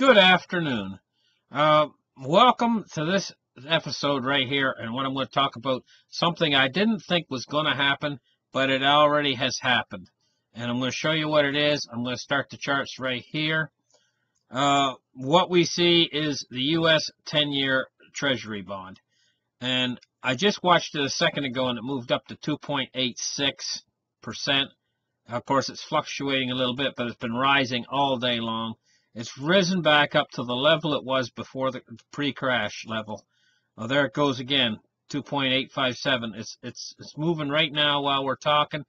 Good afternoon. Welcome to this episode right here, and what I'm going to talk about, something I didn't think was going to happen, but it already has happened. And I'm going to show you what it is. I'm going to start the charts right here. What we see is the U.S. 10-year Treasury bond. And I just watched it a second ago, and it moved up to 2.86%. Of course, it's fluctuating a little bit, but it's been rising all day long. It's risen back up to the level it was before the pre-crash level. Well, there it goes again, 2.857. It's moving right now while we're talking.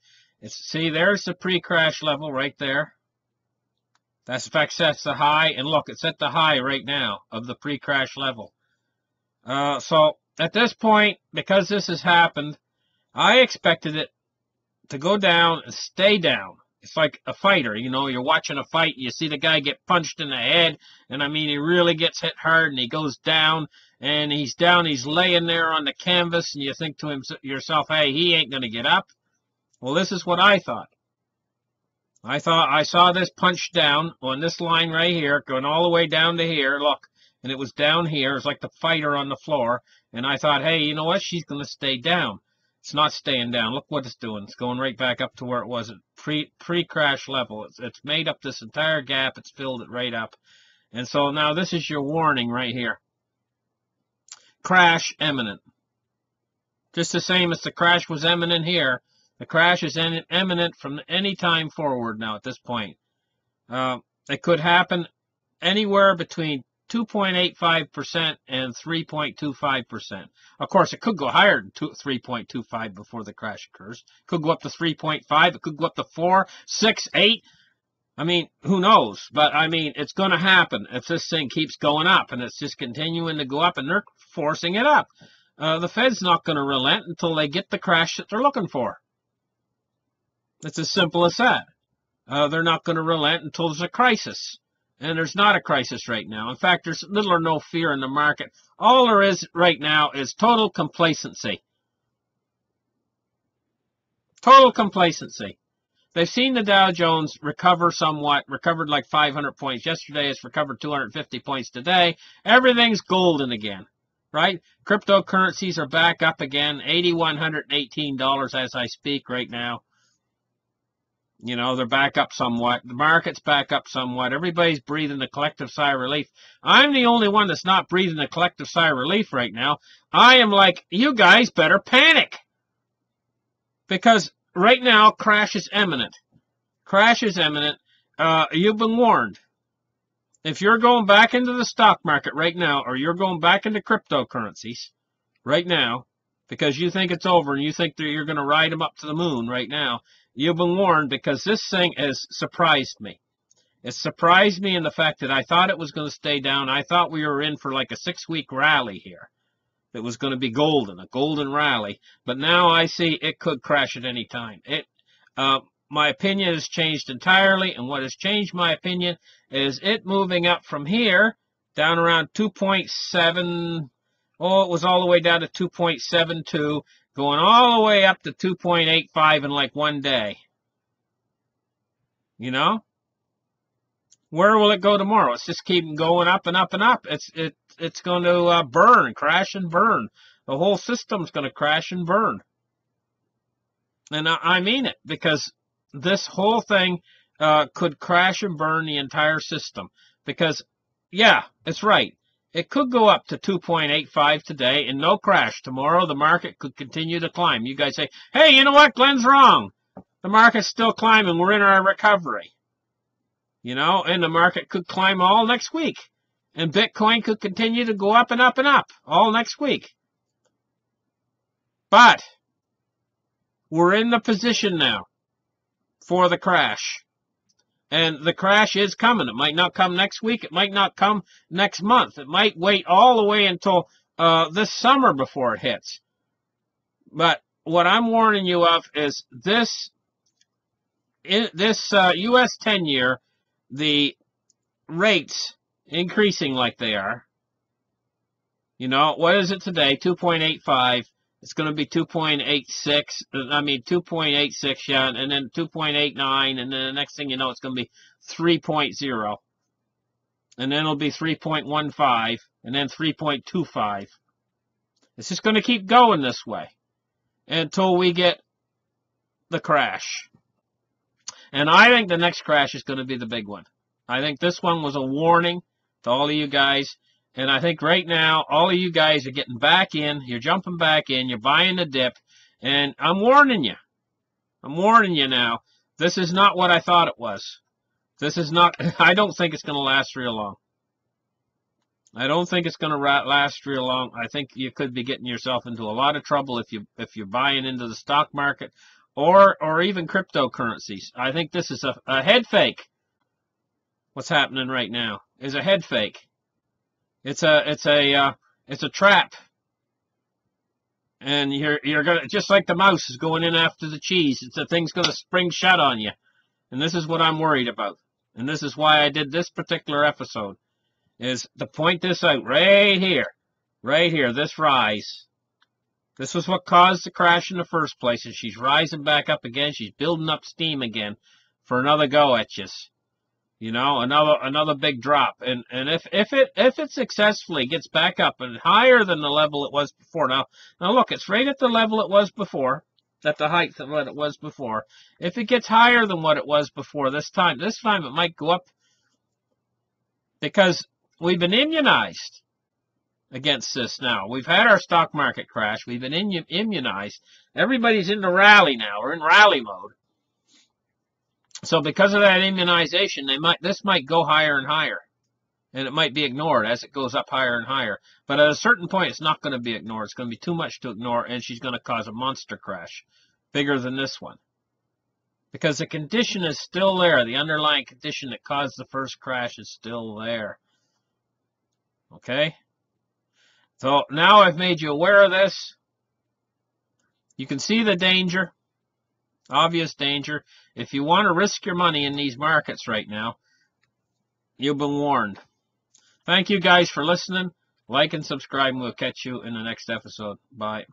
See, there's the pre-crash level right there. That's, in fact, that's the high, and look, it's at the high right now of the pre-crash level. So at this point, because this has happened, I expected it to go down and stay down. It's like a fighter, you know, you're watching a fight, you see the guy get punched in the head, and I mean, he really gets hit hard, and he goes down, and he's laying there on the canvas, and you think to yourself, hey, he ain't going to get up. Well, this is what I thought. I saw this punch down on this line right here, going all the way down to here, look, and it was down here, it's like the fighter on the floor, and I thought, hey, you know what, she's going to stay down. It's not staying down. Look what it's doing. It's going right back up to where it was at pre-crash level. It's made up this entire gap. It's filled it right up. And so now this is your warning right here. Crash imminent. Just the same as the crash was imminent here. The crash is imminent from any time forward now at this point. It could happen anywhere between 2.85% and 3.25%. Of course, it could go higher than 3.25 before the crash occurs. It could go up to 3.5. It could go up to 4, 6, 8. I mean, who knows? But, I mean, it's going to happen if this thing keeps going up, and it's just continuing to go up, and they're forcing it up. The Fed's not going to relent until they get the crash that they're looking for. It's as simple as that. They're not going to relent until there's a crisis. And there's not a crisis right now. In fact, there's little or no fear in the market. All there is right now is total complacency. Total complacency. They've seen the Dow Jones recover somewhat, recovered like 500 points yesterday. It's recovered 250 points today. Everything's golden again, right? Cryptocurrencies are back up again, $8,118 as I speak right now. You know, they're back up somewhat. The market's back up somewhat. Everybody's breathing a collective sigh of relief. I'm the only one that's not breathing a collective sigh of relief right now. I am like, you guys better panic. Because right now, crash is imminent. Crash is imminent. You've been warned. If you're going back into the stock market right now, or you're going back into cryptocurrencies right now, because you think it's over and you think that you're going to ride them up to the moon right now, you've been warned, because this thing has surprised me. It surprised me in the fact that I thought it was going to stay down. I thought we were in for like a 6-week rally here. It was going to be golden, a golden rally. But now I see it could crash at any time. My opinion has changed entirely, and what has changed my opinion is it moving up from here down around 2.7. Oh, it was all the way down to 2.72. Going all the way up to 2.85 in like one day. You know? Where will it go tomorrow? It's just keep going up and up and up. It's going to burn, crash and burn. The whole system's going to crash and burn. And I mean it, because this whole thing could crash and burn the entire system. Because, yeah, it's right. It could go up to 2.85 today and no crash. Tomorrow, the market could continue to climb. You guys say, hey, you know what? Glenn's wrong. The market's still climbing. We're in our recovery. You know, and the market could climb all next week. And Bitcoin could continue to go up and up and up all next week. But we're in the position now for the crash. And the crash is coming. It might not come next week. It might not come next month. It might wait all the way until this summer before it hits. But what I'm warning you of is this U.S. 10-year, the rates increasing like they are. You know, what is it today? 2.85. It's going to be 2.86. I mean, 2.86, yeah, and then 2.89, and then the next thing you know, it's going to be 3.0. and then it'll be 3.15, and then 3.25. It's just going to keep going this way until we get the crash. And I think the next crash is going to be the big one. I think this one was a warning to all of you guys. And I think right now, all of you guys are getting back in. You're jumping back in. You're buying the dip. And I'm warning you. I'm warning you now. This is not what I thought it was. This is not, I don't think it's going to last real long. I don't think it's going to last real long. I think you could be getting yourself into a lot of trouble if you're buying into the stock market or even cryptocurrencies. I think this is a head fake. What's happening right now is a head fake. It's a trap. And you're gonna, just like the mouse is going in after the cheese. It's a thing's gonna spring shut on you. And this is what I'm worried about. And this is why I did this particular episode, is to point this out right here, this rise. This was what caused the crash in the first place, and she's rising back up again. She's building up steam again for another go at you. You know, another big drop. And if it successfully gets back up and higher than the level it was before. Now look, it's right at the level it was before, at the height of what it was before. If it gets higher than what it was before this time it might go up, because we've been immunized against this now. We've had our stock market crash. We've been immunized. Everybody's in the rally now. We're in rally mode. So because of that immunization, this might go higher and higher. And it might be ignored as it goes up higher and higher. But at a certain point, it's not going to be ignored. It's going to be too much to ignore, and she's going to cause a monster crash, bigger than this one. Because the condition is still there. The underlying condition that caused the first crash is still there. Okay? So now I've made you aware of this. You can see the danger. Obvious danger. If you want to risk your money in these markets right now, you've been warned. Thank you guys for listening. Like and subscribe, and we'll catch you in the next episode. Bye.